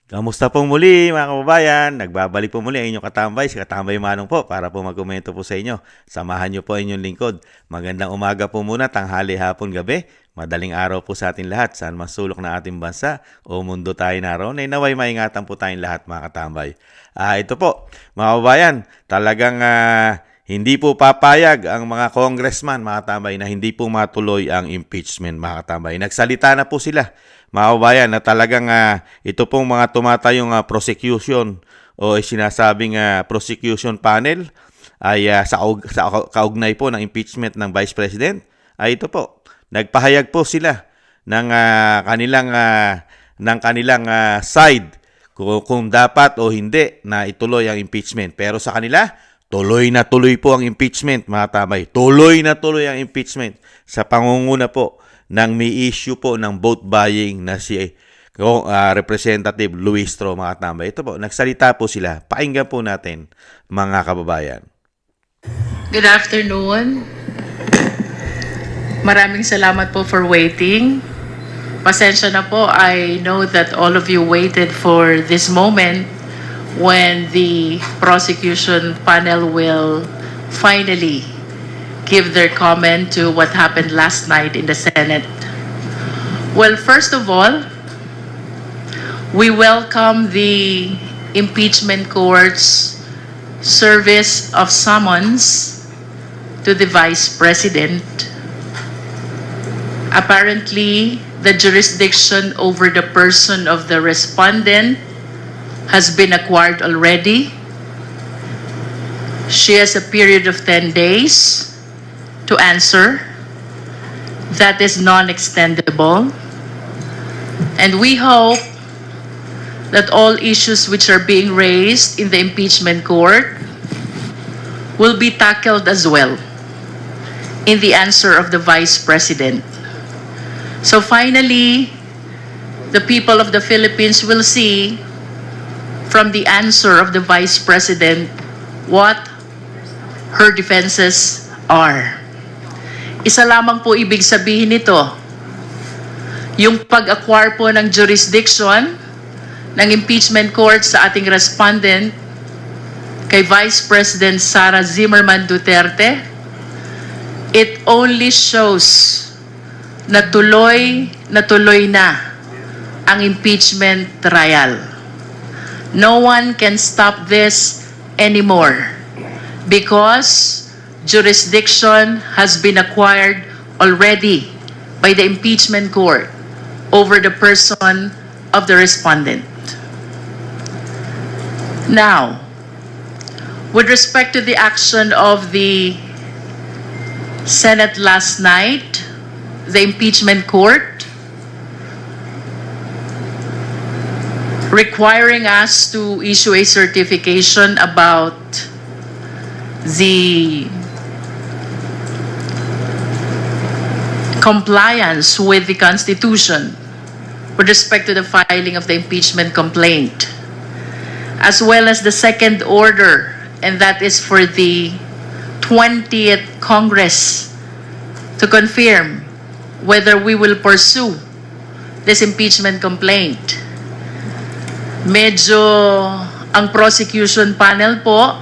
Kamusta po muli mga kababayan? Nagbabalik po muli ang inyong katambay, si Katambay Manong po para po magkomento po sa inyo. Samahan niyo po ang inyong lingkod. Magandang umaga po muna, tanghali, hapon, gabi. Madaling araw po sa ating lahat. Saan man sulok na ating bansa o mundo tayo naroon, ay naway maingatan po tayong lahat mga katambay. Ito po mga kababayan, talagang hindi po papayag ang mga congressman mga katambay na hindi po matuloy ang impeachment mga katambay. Nagsalita na po sila mga kababayan na talagang ito pong mga tumatayong prosecution o sinasabing prosecution panel ay sa kaugnay po ng impeachment ng Vice President ay ito po. Nagpahayag po sila ng kanilang side kung dapat o hindi na ituloy ang impeachment. Pero sa kanila, tuloy na tuloy po ang impeachment mga tabay. Tuloy na tuloy ang impeachment sa pangunguna po nang may issue po ng vote buying na si Representative Luis Tro mga tambay. Ito po, nagsalita po sila. Pakinggan po natin mga kababayan. Good afternoon. Maraming salamat po for waiting. Pasensya na po, I know that all of you waited for this moment when the prosecution panel will finally give their comment to what happened last night in the Senate. Well, first of all, we welcome the impeachment court's service of summons to the Vice President. Apparently, the jurisdiction over the person of the respondent has been acquired already. She has a period of 10 days to answer. That is non-extendable. And we hope that all issues which are being raised in the impeachment court will be tackled as well in the answer of the Vice President. So finally, the people of the Philippines will see from the answer of the Vice President what her defenses are. Isa lamang po ibig sabihin nito, yung pag-acquire po ng jurisdiction ng impeachment court sa ating respondent kay Vice President Sara Zimmerman Duterte, it only shows na tuloy na ang impeachment trial. No one can stop this anymore because jurisdiction has been acquired already by the impeachment court over the person of the respondent. Now, with respect to the action of the Senate last night, the impeachment court requiring us to issue a certification about the compliance with the Constitution with respect to the filing of the impeachment complaint, as well as the second order, and that is for the 20th Congress to confirm whether we will pursue this impeachment complaint. Medyo ang prosecution panel po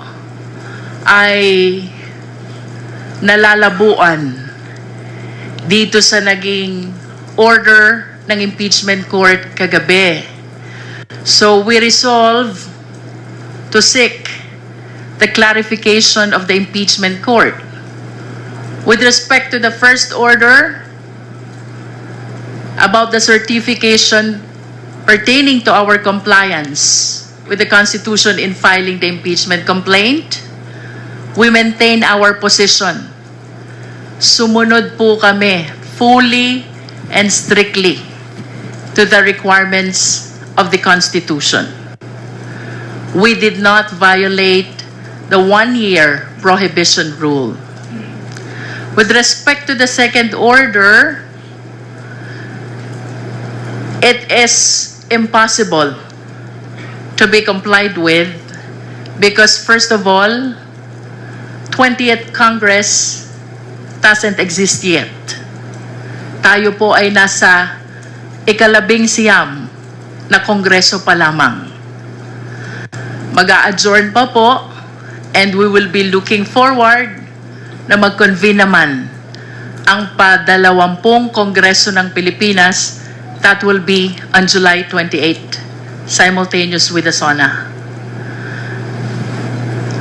ay nalalabuan dito sa naging order ng impeachment court kagabi. So we resolve to seek the clarification of the impeachment court. With respect to the first order about the certification pertaining to our compliance with the Constitution in filing the impeachment complaint, we maintain our position. Sumunod po kami fully and strictly to the requirements of the Constitution. We did not violate the one-year prohibition rule. With respect to the second order, it is impossible to be complied with because, first of all, 20th Congress doesn't exist yet. Tayo po ay nasa ikalabing siyam na Kongreso pa lamang. Mag-a-adjourn pa po and we will be looking forward na mag-convene naman ang pa-20 Kongreso ng Pilipinas. That will be on July 28, simultaneous with the SONA.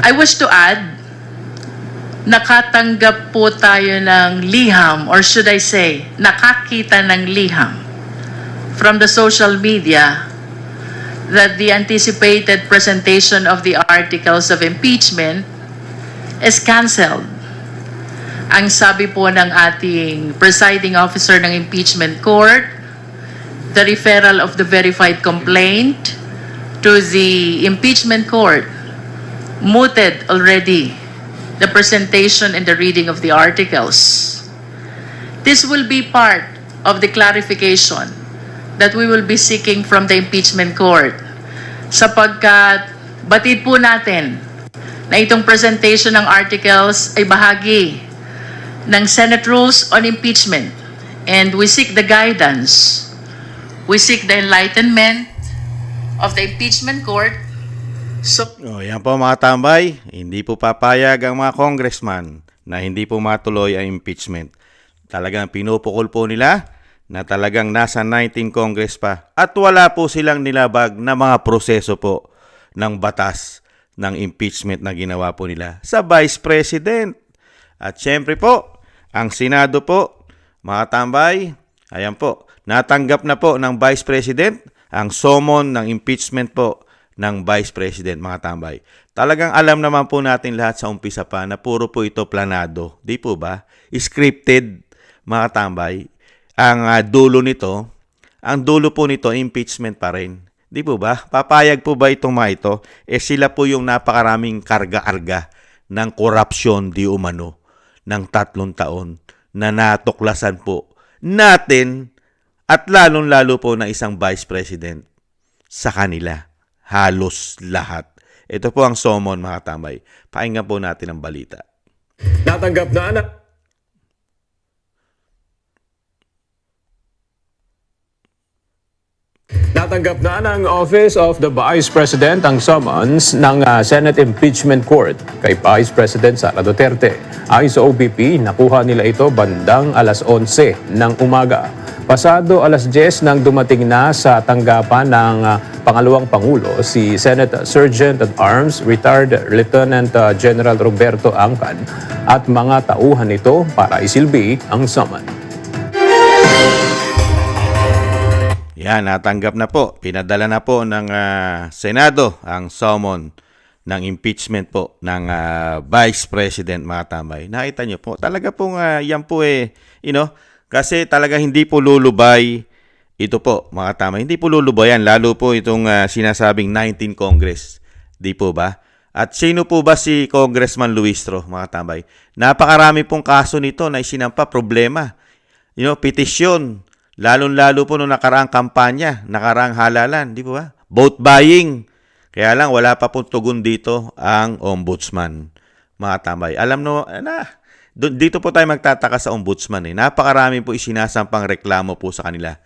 I wish to add, nakatanggap po tayo ng liham, or should I say, nakakita ng liham from the social media that the anticipated presentation of the articles of impeachment is canceled. Ang sabi po ng ating presiding officer ng impeachment court, the referral of the verified complaint to the impeachment court mooted already the presentation and the reading of the articles. This will be part of the clarification that we will be seeking from the impeachment court, sapagkat batid po natin na itong presentation ng articles ay bahagi ng Senate Rules on Impeachment, and we seek the guidance, we seek the enlightenment of the impeachment court. So, Yan po mga tambay, hindi po papayag ang mga congressman na hindi po matuloy ang impeachment. Talagang pinupukol po nila na talagang nasa 19 Congress pa at wala po silang nilabag na mga proseso po ng batas ng impeachment na ginawa po nila sa Vice President. At syempre po, ang Senado po, mga tambay, ayan po, natanggap na po ng Vice President ang summon ng impeachment po ng Vice President, mga tambay. Talagang alam naman po natin lahat sa umpisa pa na puro po ito planado. Di po ba? Scripted, mga tambay. Ang dulo po nito, impeachment pa rin. Di po ba? Papayag po ba itong mga ito? Sila po yung napakaraming karga-arga ng korupsyon di umano ng 3 taon na natuklasan po natin at lalong-lalo po na isang Vice President sa kanila. Halos lahat. Ito po ang summon, mga tambay. Pakinggan po natin ang balita. Natanggap na ng Office of the Vice President ang summons ng Senate Impeachment Court kay Vice President Sara Duterte. Ayon sa OBP, nakuha nila ito bandang alas 11 ng umaga. Pasado alas 10 nang dumating na sa tanggapan ng pangalawang Pangulo si Senate Sergeant at Arms Retired Lieutenant General Roberto Angcan at mga tauhan nito para isilbi ang summon. Yan, natanggap na po. Pinadala na po ng Senado ang summon ng impeachment po ng Vice President, mga tambay. Nakita nyo po, talaga pong yan po kasi talaga hindi po lulubay ito po, mga tambay. Hindi po lulubay yan, lalo po itong sinasabing 19 Congress. Di po ba? At sino po ba si Congressman Luistro, mga tambay? Napakarami pong kaso nito na isinampa, problema. Petisyon. Lalong-lalo po nung nakaraang kampanya, nakaraang halalan, di po ba? Vote buying. Kaya lang, wala pa pong tugon dito ang ombudsman, mga tambay. Alam no, dito po tayo magtataka sa ombudsman. Napakarami po isinasampang reklamo po sa kanila.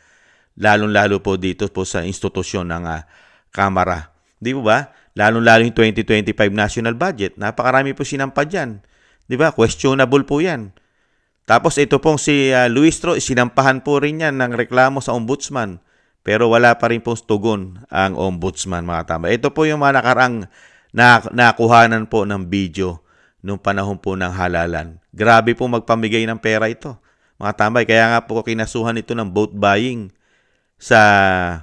Lalong-lalo po dito po sa institusyon ng Kamara. Di po ba? Lalong-lalo yung 2025 national budget. Napakarami po sinampa dyan. Di ba? Questionable po yan. Tapos ito pong si Luistro, sinampahan po rin yan ng reklamo sa ombudsman. Pero wala pa rin pong tugon ang ombudsman, mga tambay. Ito po yung mga nakarang nakuhanan po ng video nung panahon po ng halalan. Grabe po magpamigay ng pera ito, mga tambay. Kaya nga po kinasuhan ito ng vote buying sa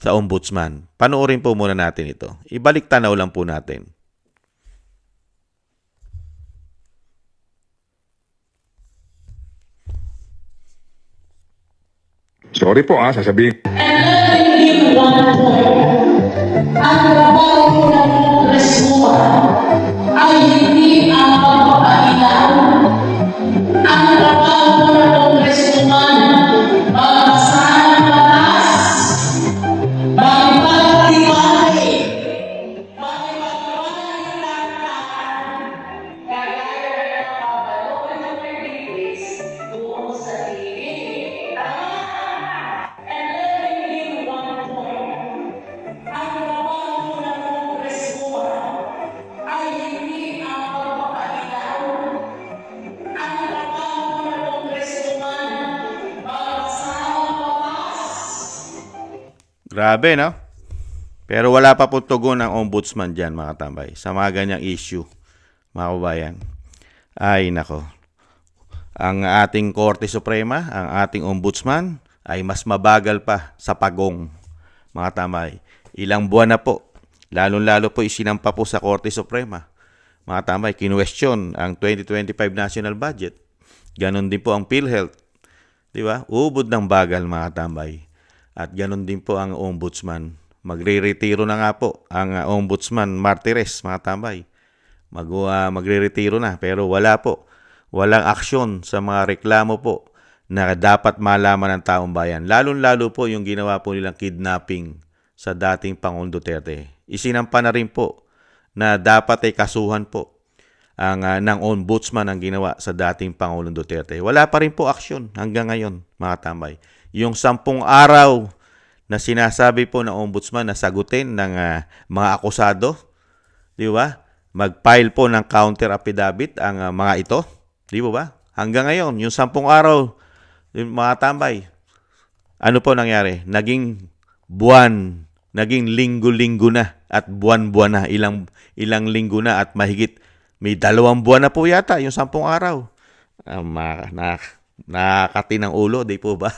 ombudsman. Panoorin po muna natin ito. Ibalik tanaw lang po natin. Sorry po sasabihin. Ang trabaho po ng Kongresuhan ay hindi ang pagpapailaw. Ang trabaho po ng Kongresuhan, magsasahan ng batas, magpapatiwali, magpapatiwali ng lahat, kagaya ng pabalong ng Pilipinas doon sa tingin. Grabe, no? Pero wala pa po tugon ng ombudsman dyan, mga tambay, sa mga ganyang issue, mga kabayan. Ay, nako. Ang ating Korte Suprema, ang ating ombudsman, ay mas mabagal pa sa pagong, mga tambay. Ilang buwan na po, lalong-lalo po isinampa po sa Korte Suprema. Mga tambay, kinwestiyon ang 2025 national budget. Ganon din po ang PhilHealth. Di ba? Ubod ng bagal, mga tambay. At ganon din po ang ombudsman. Magre-retiro na nga po ang ombudsman Martires, mga tambay. Magre-retiro na, pero wala po. Walang aksyon sa mga reklamo po na dapat malaman ng taong bayan. Lalong-lalo po yung ginawa po nilang kidnapping sa dating Pangulong Duterte. Isinampa na rin po na dapat ay kasuhan po ng ombudsman ang ginawa sa dating Pangulong Duterte. Wala pa rin po aksyon hanggang ngayon, mga tambay. Yung 10 araw na sinasabi po ng ombudsman na sagutin ng mga akusado, di ba? Mag-file po ng counter affidavit ang mga ito, di ba? Hanggang ngayon, yung 10 araw, yung mga tambay, ano po nangyari? Naging buwan, naging linggo-linggo na at buwan-buwan na, ilang linggo na at mahigit may 2 buwan na po yata yung 10 araw. Nakakati ng ulo, di po ba?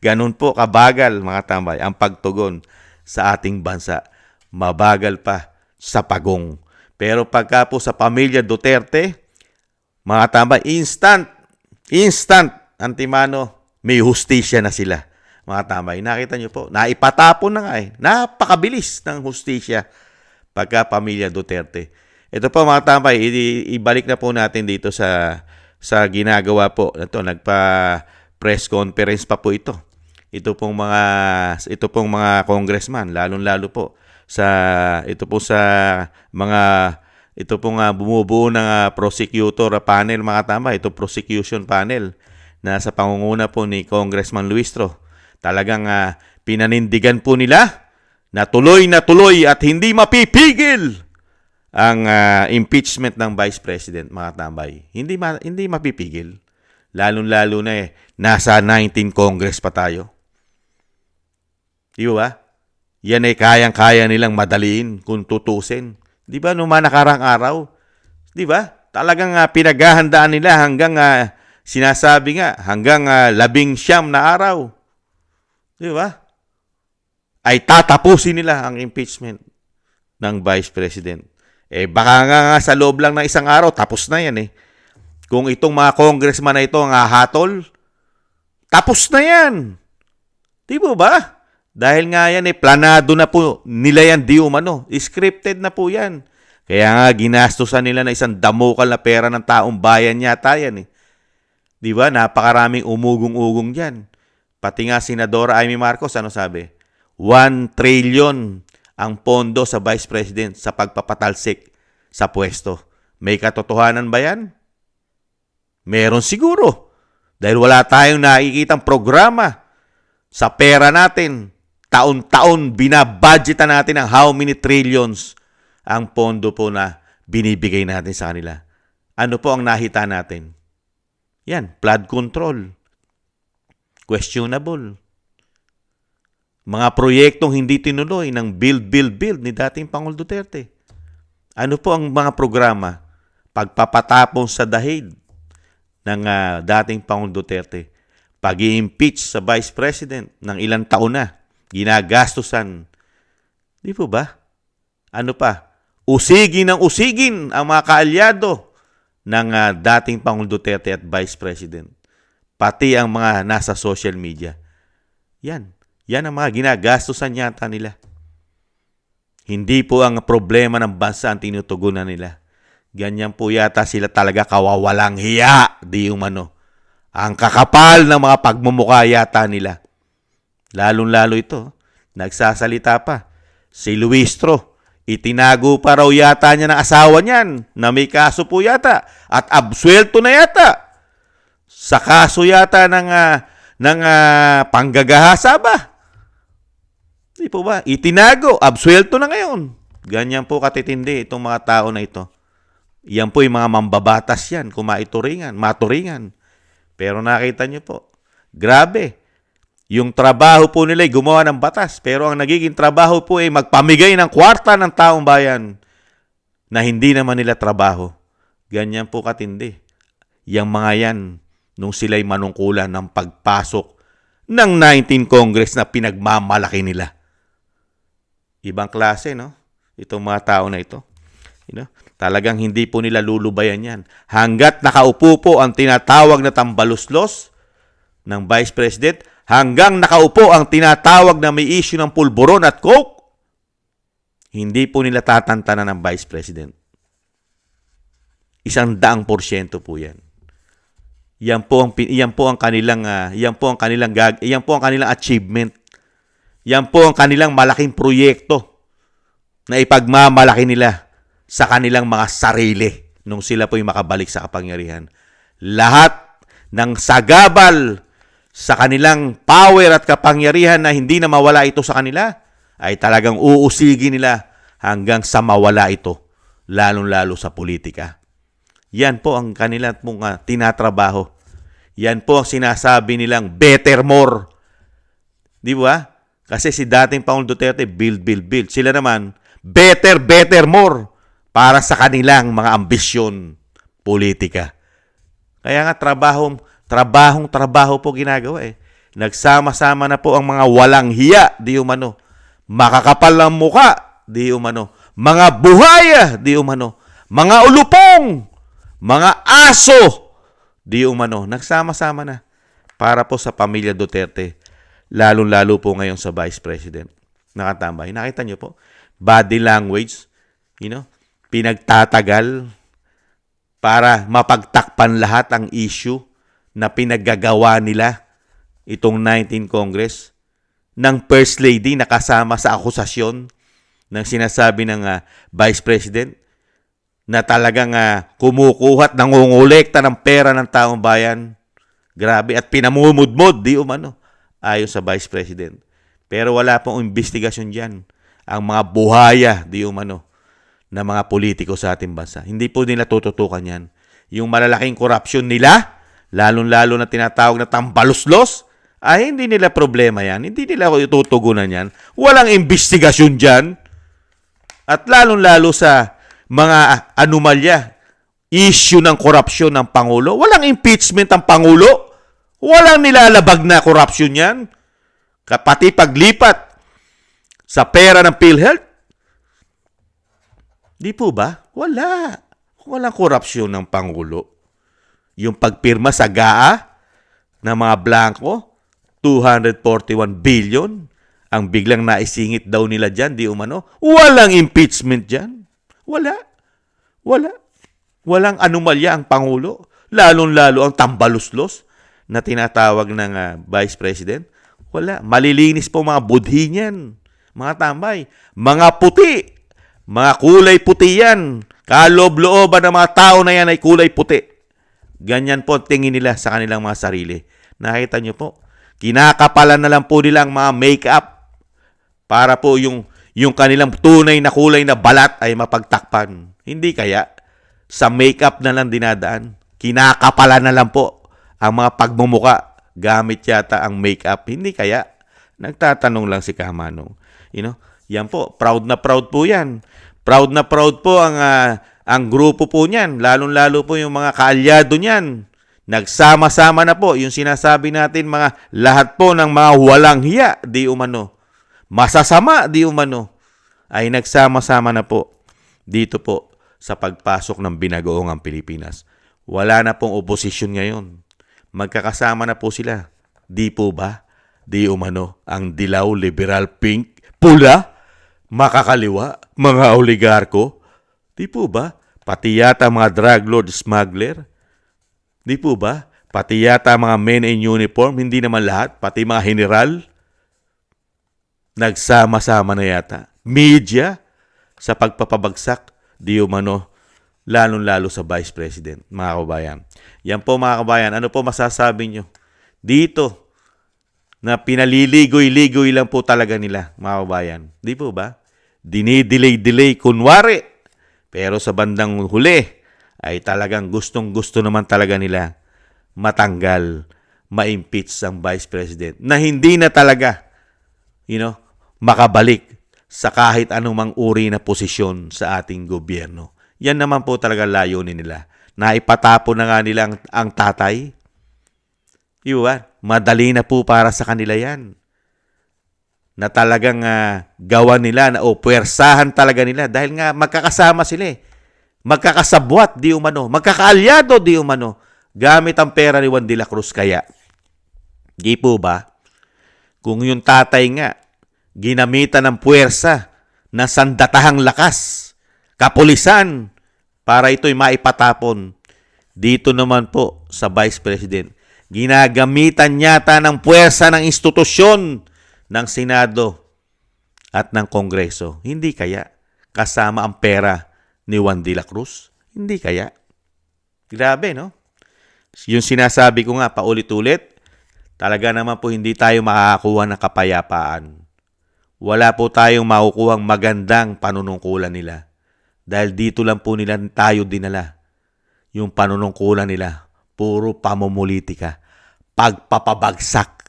Ganun po kabagal, mga tambay, ang pagtugon sa ating bansa. Mabagal pa sa pagong. Pero pagka po sa pamilya Duterte, mga tambay, instant, antimano, may hustisya na sila. Mga tambay, nakita nyo po, naipatapon na nga Napakabilis ng hustisya pagka pamilya Duterte. Ito po, mga tambay, ibalik na po natin dito sa ginagawa po. Ito, press conference pa po ito. Ito pong mga congressman, lalong-lalo po ito pong bumubuo ng prosecutor panel, mga tama, ito prosecution panel na sa pangunguna po ni Congressman Luistro. Talagang pinanindigan po nila na tuloy at hindi mapipigil ang impeachment ng Vice President, mga tambay. Hindi mapipigil. Lalong-lalo na nasa 19 Congress pa tayo. Di ba? Yan ay kayang-kaya nilang madaliin kung tutusin. Di ba, nung nakarang araw? Di ba? Talagang pinaghahandaan nila hanggang sinasabi nga, hanggang 19 na araw. Di ba? Ay tatapusin nila ang impeachment ng Vice President. Baka nga sa loob lang ng 1 araw, tapos na yan Kung itong mga congressman na ito ang hatol, tapos na yan. Di ba? Dahil nga yan planado na po nila yan di umano. Scripted na po yan. Kaya nga ginastusan nila na isang damukal na pera ng taong bayan yata yan Di ba? Napakaraming umugong-ugong dyan. Pati nga Senadora Amy Marcos, ano sabi? 1 trillion ang pondo sa Vice President sa pagpapatalsik sa pwesto. May katotohanan ba yan? Meron siguro. Dahil wala tayong nakikitang programa sa pera natin. Taon-taon binabudgetan natin ng how many trillions ang pondo po na binibigay natin sa kanila. Ano po ang nakita natin? Yan, flood control. Questionable. Mga proyektong hindi tinuloy ng build ni dating Pangulong Duterte. Ano po ang mga programa? Pagpapatapon sa dahig ng dating Pangulong Duterte. Pag-i-impeach sa Vice President ng ilang taon na. Ginagastusan. Di po ba? Ano pa? Usigin ang mga kaalyado ng dating Pangulong Duterte at Vice President. Pati ang mga nasa social media. Yan ang mga ginagastusan yata nila. Hindi po ang problema ng bansa ang tinutugunan nila. Ganyan po yata sila talaga kawawalang hiya, di umano. Ang kakapal ng mga pagmumukha yata nila. Lalong-lalo ito, nagsasalita pa. Si Luistro, itinago pa raw yata niya ng asawa niyan na may kaso po yata at absuelto na yata. Sa kaso yata ng panggagahasa ba? Di po ba? Itinago, absuelto na ngayon. Ganyan po katitindi itong mga tao na ito. Yan po yung mga mambabatas yan, kung maturingan. Pero nakita niyo po, grabe. Yung trabaho po nila ay gumawa ng batas, pero ang nagiging trabaho po ay magpamigay ng kwarta ng taong bayan na hindi naman nila trabaho. Ganyan po katindi. Yang mga yan, nung sila'y manungkulan ng pagpasok ng 19 Congress na pinagmamalaki nila. Ibang klase, no? Itong mga tao na ito. Talagang hindi po nila lulubayan yan. Hanggat nakaupo po ang tinatawag na tambaluslos ng Vice President, hanggang nakaupo ang tinatawag na may issue ng pulburon at coke, hindi po nila tatantanan ng Vice President. 100% po yan. Yan po ang kanilang achievement. Yan po ang kanilang malaking proyekto na ipagmamalaki nila sa kanilang mga sarili nung sila po'y makabalik sa kapangyarihan. Lahat ng sagabal sa kanilang power at kapangyarihan na hindi na mawala ito sa kanila ay talagang uusigin nila hanggang sa mawala ito, lalong-lalo sa politika. Yan po ang kanilang tinatrabaho. Yan po ang sinasabi nilang better more. Di ba? Kasi si dating Pangulong Duterte, build, build, build. Sila naman, better, better more para sa kanilang mga ambisyon politika. Kaya nga trabaho po ginagawa eh. Nagsama-sama na po ang mga walang hiya, di umano. Makakapal ng muka, di umano. Mga buhaya, di umano. Mga ulupong, mga aso, di umano. Nagsama-sama na para po sa pamilya Duterte. Lalong-lalo po ngayon sa Vice President. Nakatambay. Nakita nyo po? Body language, pinagtatagal para mapagtakpan lahat ang issue na pinaggagawa nila itong 19 Congress ng First Lady na kasama sa akusasyon ng sinasabi ng Vice President na talagang kumukuha at nangungulekta ng pera ng taong bayan. Grabe. At pinamumudmod, di umano, ayon sa Vice President. Pero wala pong investigasyon dyan. Ang mga buhaya, di umano, na mga politiko sa ating bansa. Hindi po nila tututukan yan. Yung malalaking korupsyon nila, lalong-lalo na tinatawag na tambaluslos, ay hindi nila problema yan. Hindi nila tutugunan yan. Walang investigasyon dyan. At lalong-lalo sa mga anomalya, issue ng korupsyon ng Pangulo. Walang impeachment ang Pangulo. Walang nilalabag na korupsyon yan. Pati paglipat sa pera ng PhilHealth. Di po ba? Wala. Walang korupsyon ng Pangulo. Yung pagpirma sa GAA ng mga blanco, 241 billion, ang biglang naisingit daw nila dyan, di umano. Walang impeachment dyan. Wala. Walang anomalya ang Pangulo. Lalong-lalo ang tambaluslos na tinatawag ng Vice President. Wala. Malilinis po mga budhi niyan. Mga tambay. Mga puti. Mga kulay puti yan. Kaloob-looban ng mga tao na yan ay kulay puti. Ganyan po tingin nila sa kanilang mga sarili. Nakita nyo po. Kinakapalan na lang po nila ang mga make-up para po yung kanilang tunay na kulay na balat ay mapagtakpan. Hindi kaya sa make-up na lang dinadaan. Kinakapalan na lang po ang mga pagmumuka gamit yata ang make-up. Hindi kaya? Nagtatanong lang si Kamanong. Yan po, proud na proud po yan. Proud na proud po ang grupo po niyan. Lalong-lalo po yung mga kaalyado niyan. Nagsama-sama na po yung sinasabi natin mga lahat po ng mga walang hiya, di umano. Masasama, di umano. Ay nagsama-sama na po dito po sa pagpasok ng binagoong Pilipinas. Wala na pong oposisyon ngayon. Magkakasama na po sila. Di po ba? Di umano ang dilaw, liberal, pink, pula, makakaliwa, mga oligarko. Di po ba? Pati yata mga drug lord, smuggler. Di po ba? Pati yata mga men in uniform, hindi naman lahat, pati mga general. Nagsama-sama na yata. Media sa pagpapabagsak, di umano, lalong-lalo sa Vice President, mga kabayan. Yan po mga kabayan, ano po masasabi nyo? Dito, na pinaliligoy-ligoy lang po talaga nila, mga kabayan. Di po ba? Dinidelay-delay kunwari. Pero sa bandang huli, ay talagang gustong-gusto naman talaga nila matanggal ma-impeach ang Vice President na hindi na talaga, makabalik sa kahit anumang uri na posisyon sa ating gobyerno. Yan naman po talaga layunin nila. Naipatapon na nga nila ang tatay. Madali na po para sa kanila yan. Na talagang gawa nila o puwersahan talaga nila dahil nga magkakasama sila Magkakasabwat di umano, magkakaalyado di umano gamit ang pera ni Juan de la Cruz kaya. Di po ba? Kung yung tatay nga ginamitan ng puwersa ng sandatahang lakas, kapulisan para ito'y maipatapon. Dito naman po sa Vice President, ginagamitan yata ng puwersa ng institusyon ng Senado at ng Kongreso. Hindi kaya kasama ang pera ni Juan de la Cruz? Hindi kaya. Grabe, no? Yung sinasabi ko nga paulit-ulit, talaga naman po hindi tayo makakakuha ng kapayapaan. Wala po tayong makukuhang magandang panunungkulan nila. Dahil dito lang po nila tayo dinala. Yung panunungkulan nila, puro pamumulitika. Pagpapabagsak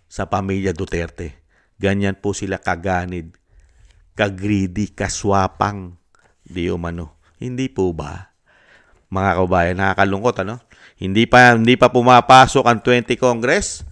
sa pamilya Duterte. Ganyan po sila kaganid, kagreedy, kaswapang, di umano. Hindi po ba? Mga kabayan, nakakalungkot, ano? Hindi pa pumapasok ang 20 Congress,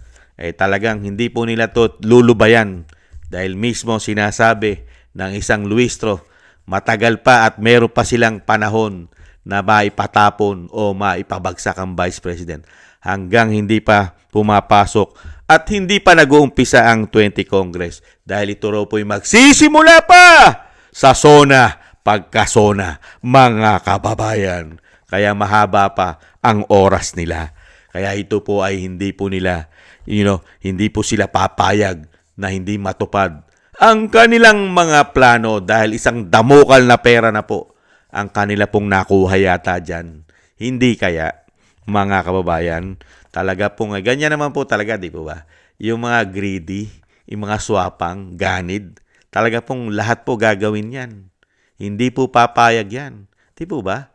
talagang hindi po nila to lulubayan. Dahil mismo sinasabi ng isang Luistro, matagal pa at meron pa silang panahon na maipatapon o maipabagsak ang Vice President hanggang hindi pa pumapasok at hindi pa nag-uumpisa ang 20 Congress dahil ito raw po'y magsisimula pa sa SONA pagkasona, mga kababayan. Kaya mahaba pa ang oras nila. Kaya ito po ay hindi po nila, hindi po sila papayag na hindi matupad ang kanilang mga plano dahil isang damukal na pera na po ang kanila pong nakuha yata dyan. Hindi kaya, mga kababayan, talaga pong, ganyan naman po talaga, di po ba? Yung mga greedy, yung mga swapang, ganid, talaga pong lahat po gagawin yan. Hindi po papayag yan. Di po ba?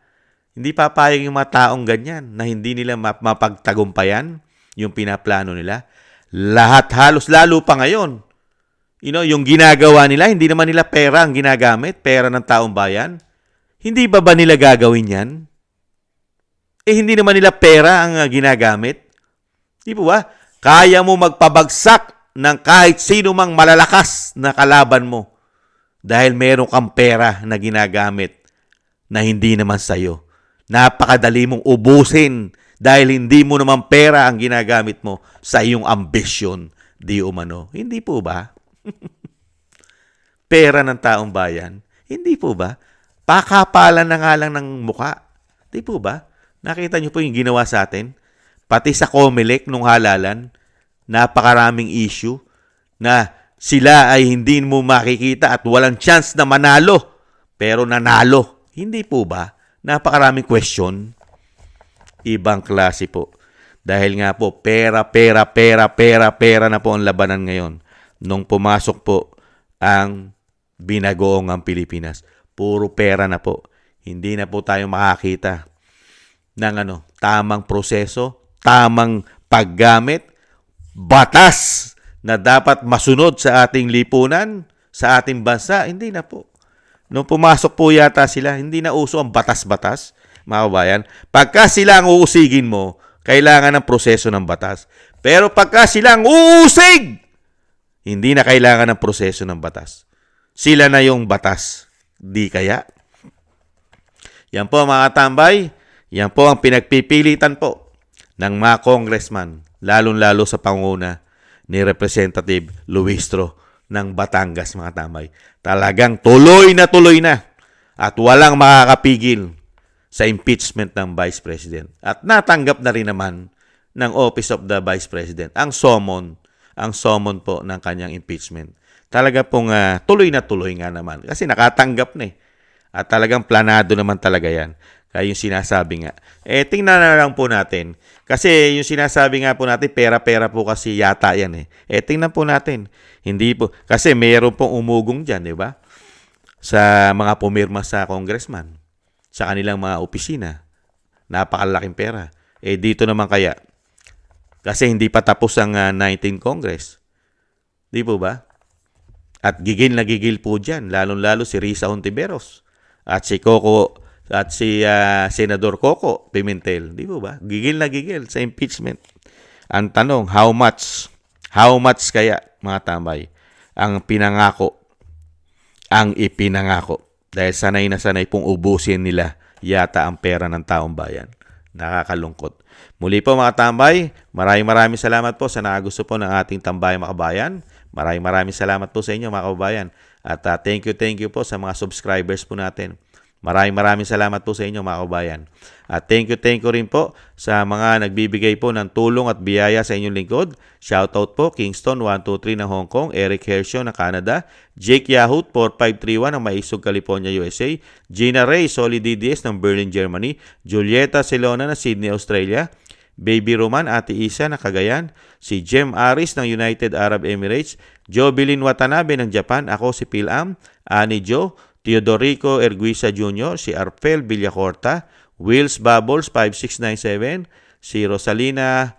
Hindi papayag yung mga taong ganyan na hindi nila mapagtagumpayan yung pinaplano nila. Lahat halos, lalo pa ngayon. Yung ginagawa nila, hindi naman nila pera ang ginagamit, pera ng taong bayan. Hindi ba nila gagawin yan? Hindi naman nila pera ang ginagamit. Di po ba? Kaya mo magpabagsak ng kahit sino mang malalakas na kalaban mo dahil meron kang pera na ginagamit na hindi naman sa'yo. Napakadali mong ubusin dahil hindi mo naman pera ang ginagamit mo sa iyong ambisyon. Di umano. Hindi po ba? Pera ng taong bayan. Hindi po ba? Pakapalan na nga lang ng muka. Di po ba? Nakita niyo po yung ginawa sa atin? Pati sa COMELEC nung halalan, napakaraming issue na sila ay hindi mo makikita at walang chance na manalo. Pero nanalo. Hindi po ba? Napakaraming question. Ibang klase po. Dahil nga po, pera na po ang labanan ngayon. Nung pumasok po ang binagoong ang Pilipinas, puro pera na po. Hindi na po tayo makakita ng tamang proseso, tamang paggamit, batas na dapat masunod sa ating lipunan, sa ating bansa. Hindi na po. Nung pumasok po yata sila, hindi na uso ang batas-batas, mga kabayan. Pagka sila ang uusigin mo, kailangan ng proseso ng batas. Pero pagka sila ang uusig, hindi na kailangan ng proseso ng batas. Sila na yung batas. Di kaya? Yan po mga tambay. Yan po ang pinagpipilitan po ng mga congressman, lalong-lalo sa panguna ni Representative Luistro ng Batangas, mga tambay. Talagang tuloy na at walang makakapigil sa impeachment ng Vice President. At natanggap na rin naman ng Office of the Vice President ang summon po ng kanyang impeachment. Talaga pong tuloy nga naman. Kasi nakatanggap na At talagang planado naman talaga yan. Kaya yung sinasabi nga. Tingnan na lang po natin. Kasi yung sinasabi nga po natin, pera-pera po kasi yata yan tingnan po natin. Hindi po. Kasi mayroon pong umugong dyan, di ba? Sa mga pumirma sa congressman. Sa kanilang mga opisina. Napakalaking pera. Dito naman kaya, Kasi hindi pa tapos ang 19th Congress. Di po ba? At gigil na gigil po dyan, lalong-lalo si Risa Hontiveros at si Coco at si Senador Coco Pimentel. Di po ba? Gigil na gigil sa impeachment. Ang tanong, how much kaya, mga tambay, ang pinangako, ang ipinangako? Dahil sanay na sanay pong ubusin nila yata ang pera ng taong bayan. Nakakalungkot. Muli po mga tambay, maraming salamat po sa nakagusto po ng ating Tambayang Makabayan. Maraming salamat po sa inyo mga kababayan. At thank you po sa mga subscribers po natin. Maraming salamat po sa inyo mga kababayan. At thank you rin po sa mga nagbibigay po ng tulong at biyaya sa inyong lingkod. Shoutout po Kingston 123 ng Hong Kong, Eric Hershio ng Canada, Jake Yahoo 4531 ng Maisog, California, USA, Gina Ray Solid DDS ng Berlin, Germany, Julieta Celona ng Sydney, Australia, Baby Roman, Ate Isa ng Cagayan, si Jem Aris ng United Arab Emirates, Jobilin Watanabe ng Japan, ako si Pilam, Ani Joe, Teodorico Erguisa Jr., si Arpel Villacorta, Wills Bubbles 5697, si Rosalina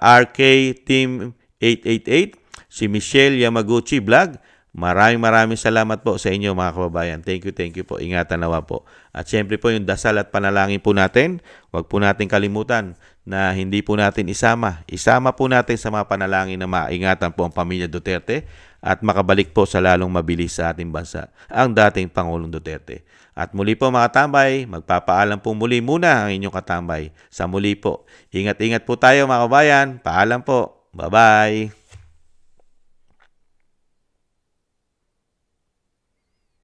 RK Team 888, si Michelle Yamaguchi Vlog. Maraming salamat po sa inyo mga kababayan. Thank you po. Ingatan nawa po. At syempre po yung dasal at panalangin po natin. Huwag po natin kalimutan na hindi po natin isama. Isama po natin sa mga panalangin na maingatan po ang pamilya Duterte at makabalik po sa lalong mabilis sa ating bansa ang dating Pangulong Duterte. At muli po mga tambay, magpapaalam po muli muna ang inyong katambay. Sa muli po, ingat-ingat po tayo mga kabayan. Paalam po. Bye-bye.